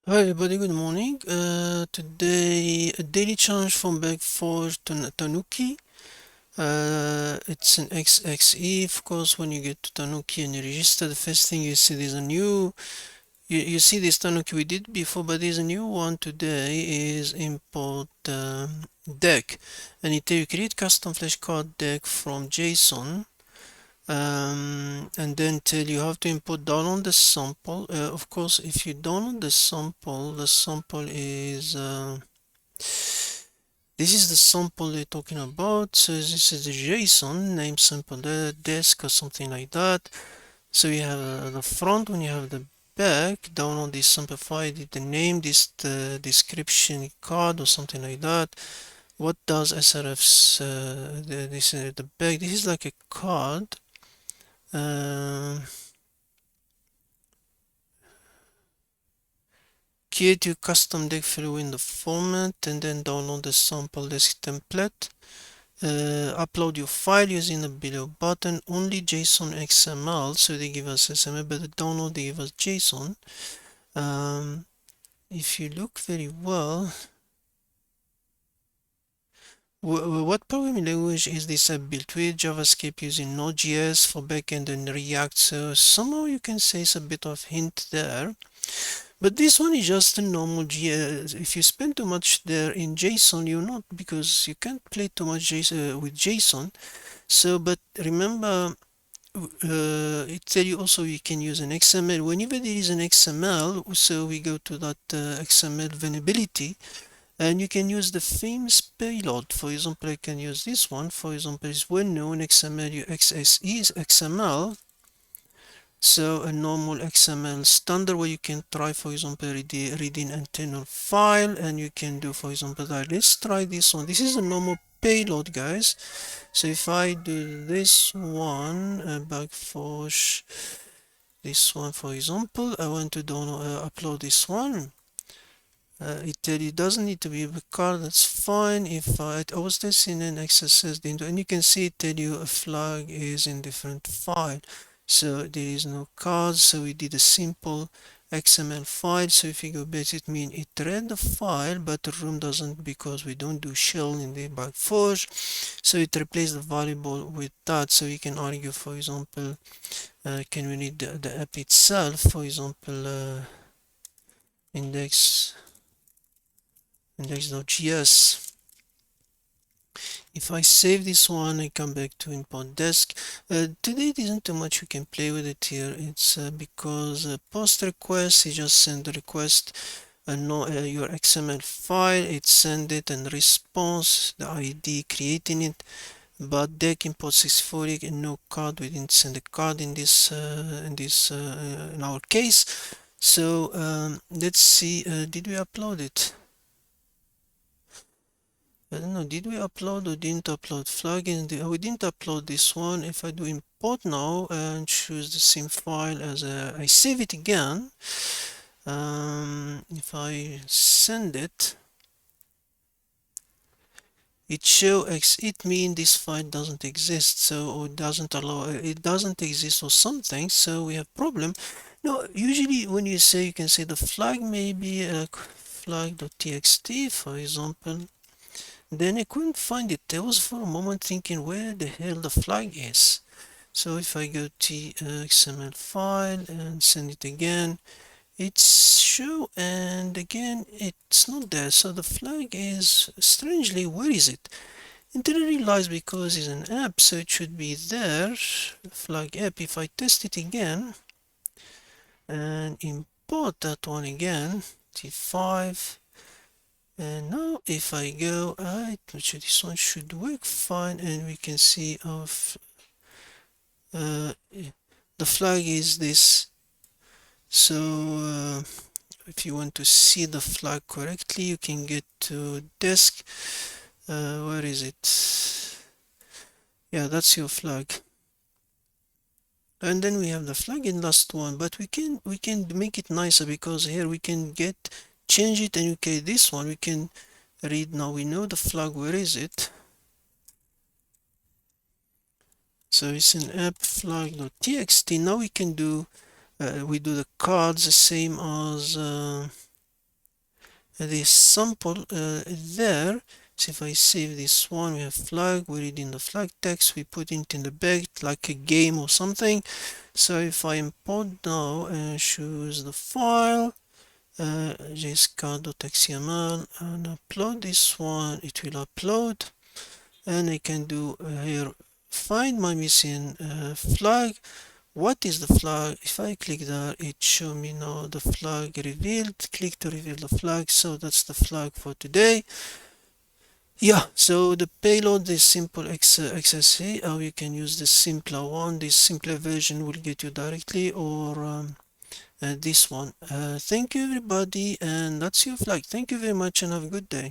Hi everybody, good morning. Today a daily challenge from Bugforge to Tanuki. It's an XXE. Of course, when you get to Tanuki and you register, the first thing you see there's a new. You see this Tanuki we did before, but there's a new one today. Is import deck, and it you create custom flashcard deck from JSON. And then tell you how to import download the sample. Of course, if you download the sample is this is the sample they're talking about. So this is the JSON name sample the desk or something like that. So you have the front when you have the back. Download this sample file, the name, this the description card or something like that. What does srf's this the back? This is like a card. Create your custom deck file in the format and then download the sample desk template. Upload your file using the below button. Only JSON XML, so they give us XML, but the download they give us JSON. If you look very well, what programming language is this app built with? JavaScript using Node.js for backend and React, so somehow you can say it's a bit of hint there. But this one is just a normal JS. If you spend too much there in JSON, you're not, because you can't play too much with JSON. So, but remember, it tell you also you can use an XML. Whenever there is an XML, so we go to that XML vulnerability, and you can use the famous payload. For example, I can use this one. For example, it's well-known XML, XXE is XML. So a normal XML standard where you can try, for example, reading internal file, and you can do, for example, that. Let's try this one. This is a normal payload, guys. So if I do this one, Bugforge, this one, for example, I want to download, upload this one. It doesn't need to be a card, that's fine. If I was testing an XSS into, and you can see it tell you a flag is in different file, so there is no cards. So we did a simple XML file. So if you go back, it means it read the file, but the room doesn't, because we don't do shell in the Bugforge. So it replaced the variable with that. So you can argue, for example, can we read the app itself, for example, index.js. If I save this one, I come back to import desk. Today it isn't too much you can play with it here. It's because post request, you just send the request and your XML file, it send it, and response, the ID creating it. But deck import 640 and no card, we didn't send a card in this in our case. So let's see, did we upload it? I don't know, did we upload or didn't upload plugin? We didn't upload this one. If I do import now and choose the same file as I save it again, if I send it, it show it means this file doesn't exist, so, or doesn't allow, it doesn't exist or something, so we have problem. No, usually when you say, you can say the flag may be flag.txt, for example. Then I couldn't find it. I was for a moment thinking where the hell the flag is. So if I go to XML file and send it again, it's show, and again it's not there. So the flag is, strangely, where is it? And then I realized because it's an app, so it should be there, flag app. If I test it again and import that one again, T5, and now if I go, this one should work fine, and we can see of the flag is this. So if you want to see the flag correctly, you can get to desk. Where is it? Yeah, that's your flag. And then we have the flag in last one, but we can make it nicer, because here we can change it, and okay, this one we can read. Now we know the flag, where is it? So it's an app flag.txt. Now we can do we do the cards the same as this sample there. So if I save this one, we have flag, we read in the flag text, we put it in the bag like a game or something. So if I import now and choose the file, jscard.xml, and upload this one, it will upload. And I can do here, find my missing flag. What is the flag? If I click there, it show me now the flag revealed. Click to reveal the flag. So that's the flag for today. Yeah, so the payload is simple XXE, or you can use the simpler one. This simpler version will get you directly, or this one. Thank you everybody, and that's your flag. Thank you very much and have a good day.